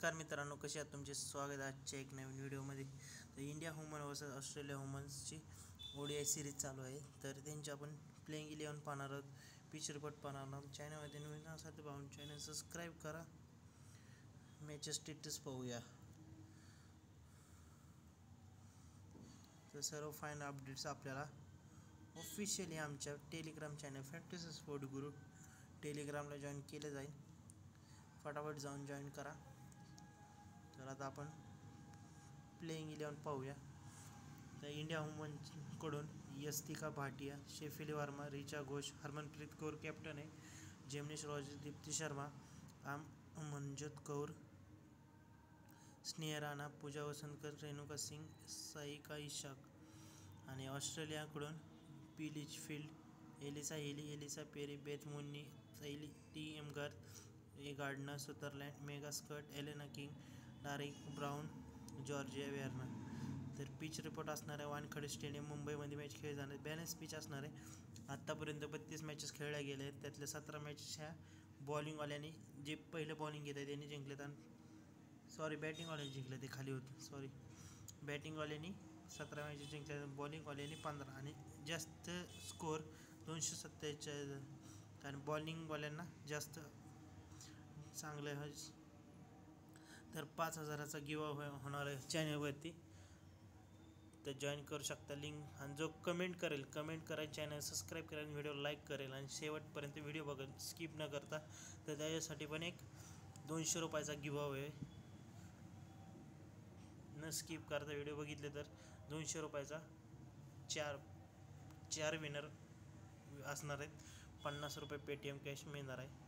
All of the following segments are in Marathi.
नमस्कार मित्रांनो, कसे आहात? तुमचे स्वागत आहे आजच्या एक नवीन व्हिडिओमध्ये. तर इंडिया वुमन वर्सेस ऑस्ट्रेलिया वुमन्सची ODI सिरीज चालू आहे. तर त्यांची आपण प्लेइंग 11 पाहणार आहोत, पिच रिपोर्ट पाहणार आहोत. चॅनलमध्ये नवीन असाल तर पाहून चॅनल सबस्क्राईब करा. मॅचेस स्टेटस पाहूया. तर सर्व फाईन अपडेट्स आपल्याला ऑफिशियली आमच्या टेलिग्राम चॅनल फॅक्टरी स्पोर्ट गुरु टेलिग्रामला जॉईन केलं जाईल. फटाफट जाऊन जॉईन करा. तर आता आपण प्लेइंग 11 पाहूया. तर इंडिया वुमनकडून यस्तिका भाटिया, शेफाली वर्मा, रिचा घोष, हरमनप्रीत कौर कॅप्टन आहे, जेमनीश रॉजर, दीप्ती शर्मा, अमनजोत कौर, स्नेहा राणा, पूजा वसंतकर, रेणुका सिंग, साईका इशाक. आणि ऑस्ट्रेलियाकडून P Litchfield, Alyssa Healy, Ellyse Perry, Beth Mooney, सैली टी Gardner, Sutherland, Megan Schutt, Alana King, Darcie Brown, Georgia Wareham. तर पिच रिपोर्ट असणार आहे वानखेडे स्टेडियम, मुंबईमध्ये मॅच खेळली जाणार. बॅलन्स पिच असणार आहे. आत्तापर्यंत 32 मॅचेस खेळल्या गेल्या आहेत. त्यातल्या 17 मॅचेस ह्या बॉलिंगवाल्यांनी, जे पहिलं बॉलिंग घेत आहे त्यांनी जिंकलेत. आणि बॅटिंगवाल्यांनी जिंकले, ते खाली होते. बॅटिंगवाल्यांनी 17 मॅचेस जिंकल्या, बॉलिंगवाल्यांनी 15. आणि जास्त स्कोअर 247. कारण बॉलिंगवाल्यांना जास्त चांगलं आहे. तर 5,000चा गिव्ह होणार आहे चॅनलवरती. तर जॉईन करू शकता. लिंक, आणि जो कमेंट करेल चॅनल सबस्क्राईब करेल, व्हिडिओ लाईक करेल आणि शेवटपर्यंत व्हिडिओ बघेल स्किप न करता, तर त्याच्यासाठी पण एक 200 रुपयाचा गिव्ह आहे. न स्किप करता व्हिडिओ बघितले तर 200 रुपयाचा चार विनर असणार आहेत. 50 रुपये पेटीएम कॅश मिळणार आहे.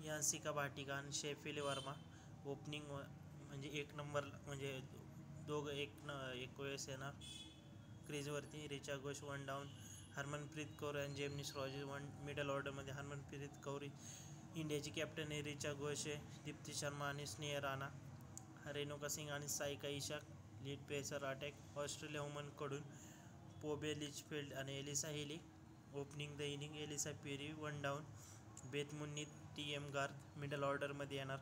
यस्तिका भाटिया आणि शेफाली वर्मा ओपनिंग, म्हणजे 1 नंबर, म्हणजे दोघं एक वेळेस येणार क्रीजवरती. रिचा घोष 1 डाऊन, हरमनप्रीत कौर आणि जेमनीश रॉजर 1 मिडल ऑर्डरमध्ये. हरमनप्रीत कौर इंडियाची कॅप्टन आहे, रिचा घोष आहे, दीप्ती शर्मा आणि स्नेहा राणा, रेणुका सिंग आणि Saika Ishaque lead pacer attack. Australia वुमनकडून पोबे लिचफील्ड आणि Alyssa Healy opening the inning. Ellyse Perry 1 down, Beth Mooney, Garth middle ऑर्डरमध्ये येणार.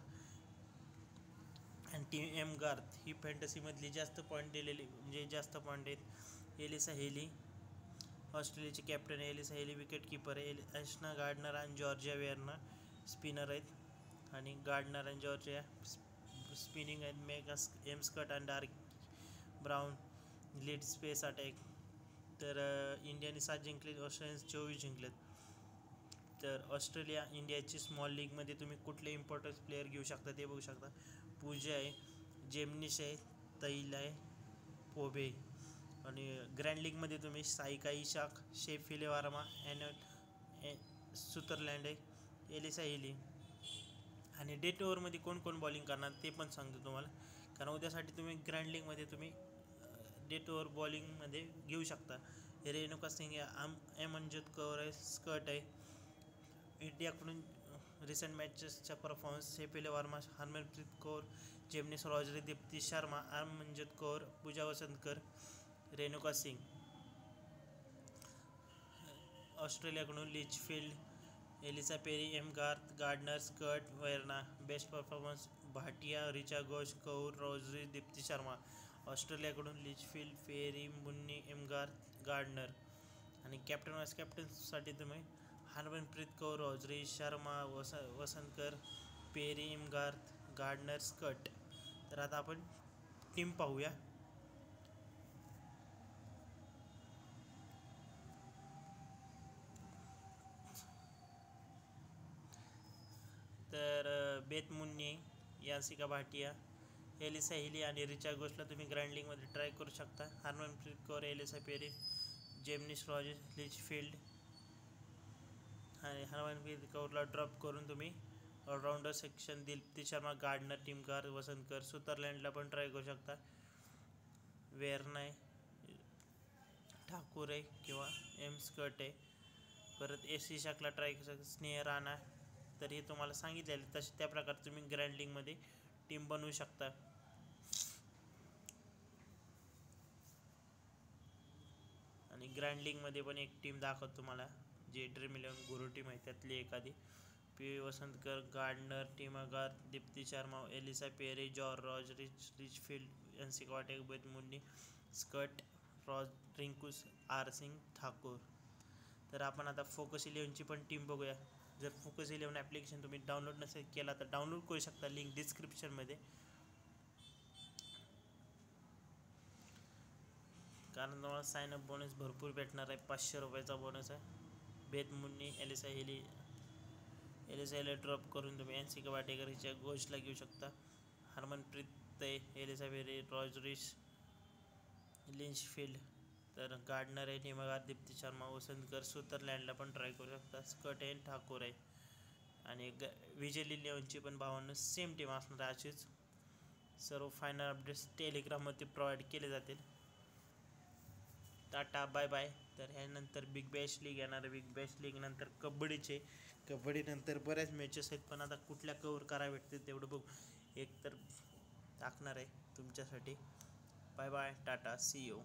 आणि गार्थ ही फॅन्टसीमधली जास्त पॉईंट दिलेली, म्हणजे जास्त पॉईंट आहेत. एलिसा हेली ऑस्ट्रेलियाची कॅप्टन आहे. एलिसा हेली विकेट कीपर आहे. ॲशना गार्डनर आणि जॉर्जिया वेर्नर स्पिनर आहेत. आणि गार्डनर आणि जॉर्जिया स्पिनिंग आहेत. मेगा स्कट आणि dark brown lead space attack. तर इंडियाने 7 जिंकले, ऑस्ट्रेलियाने 24 जिंकलेत. तर ऑस्ट्रेलिया इंडियाची स्मॉल लीगमध्ये तुम्ही कुठले इम्पॉर्टन्स प्लेअर घेऊ शकता ते बघू शकता. पूजा आहे, जेमनीश आहे, तैल आहे, पोबे. आणि ग्रँड लीगमध्ये तुम्ही साईका इशाक, शेफाली वर्मा, सुदरलँड आहे, एलिसा हेली. आणि डेट ओव्हरमध्ये कोण कोण बॉलिंग करणार ते पण सांगतो तुम्हाला, कारण उद्यासाठी तुम्ही ग्रँड लीगमध्ये तुम्ही डेट ओव्हर बॉलिंगमध्ये घेऊ शकता. रेणुका सिंग आहे, अमनजोत कौर आहे, स्कट आहे. इंडियाकडून रिसेंट मॅचेसचा परफॉर्मन्स: शेफाली वर्मा, हरमनप्रीत कौर, जेमनीश रॉजर, दीप्ती शर्मा, अमनजोत कौर, पूजा वसंतकर, रेणुका सिंग. ऑस्ट्रेलियाकडून Litchfield, Ellyse Perry, Garth, Gardner, Schutt, Wareham. Best performance: Bhatia, Richa Ghosh, Kaur, रॉजरी, दीप्ती शर्मा. ऑस्ट्रेलियाकडून Litchfield, Perry, Mooney, Garth, Gardner. आणि कॅप्टन वाईस कॅप्टनसाठी तुम्ही हरमनप्रीत कौर, रॉजरी, Sharma, Vastrakar, Perry, Garth, Gardner, Schutt. तर आता आपण टीम पाहूया. तर Beth Mooney, Yastika Bhatia, Alyssa Haley आणि रिचा घोषला तुम्ही ग्रँड लीगमध्ये ट्राय करू शकता. हरमनप्रीत कौर, एलिसा पेरी, जेमनीश रॉजर, लिचफील्ड आणि हरमनप्रीत कौरला ड्रॉप करून तुम्ही allrounder section Deepti Sharma, Gardner, Garth, Vastrakar. सुदरलँडला पण ट्राय करू शकता. वेर्ना आहे, ठाकूर आहे किंवा स्कट आहे. परत इशाकला ट्राय करू शकता. स्नेहा राणा. तर हे तुम्हाला सांगितलेलं तसे त्या प्रकारे तुम्ही ग्रँड लीगमध्ये टीम बनवू शकता. आणि ग्रँड लीगमध्ये पण एक टीम दाखवतो तुम्हाला, जे ड्रीम 11 गुरु टीम आहे त्यातली एखादी. पी वसंतकर, गार्डनर, टीमागार, दीप्ती शर्मा, एलिसा पेरी, जॉर्ज रिचफिल्ड, एनसी कॉटेक, बेथ मुन्नी, स्कट, रॉज रिंकूस, आर सिंग ठाकूर. तर आपण आता फोकस 11ची पण टीम बघूया. जर फोकस 11 ॲप्लिकेशन तुम्ही डाउनलोड नसेल केला तर डाउनलोड करू शकता, लिंक डिस्क्रिप्शनमध्ये. कारण तुम्हाला साईनअप बोनस भरपूर भेटणार आहे, 500 रुपयाचा बोनस आहे. Beth Mooney, Alyssa Healy drop करून तुम्ही एन सी वाटेकरीच्या गोष्टला घेऊ शकता. हरमनप्रीत एलिसा वेरी, रॉज रिच, लिंचफिल्ड. तर गार्डनर आहे, टीमागार दीप्ती शर्मा, वसंतकर, सुतरलँडला पण ट्राय करू शकता. स्कट आहे, ठाकूर आहे. आणि विजय लिलियनची पण भावांना सेम टीम असणार आहे अशीच. सर्व फायनल अपडेट्स टेलिग्राममध्ये प्रोव्हाइड केले जातील. Tata, bye bye. तर ह्यानंतर बिग बॅश लीग येणार आहे. बिग बॅश लीग नंतर कबड्डीनंतर बऱ्याच मॅचेस आहेत, पण आता कुठल्या कवर करायला भेटते तेवढं बघू. एक तर टाकणार आहे तुमच्यासाठी. Bye bye, tata, see you.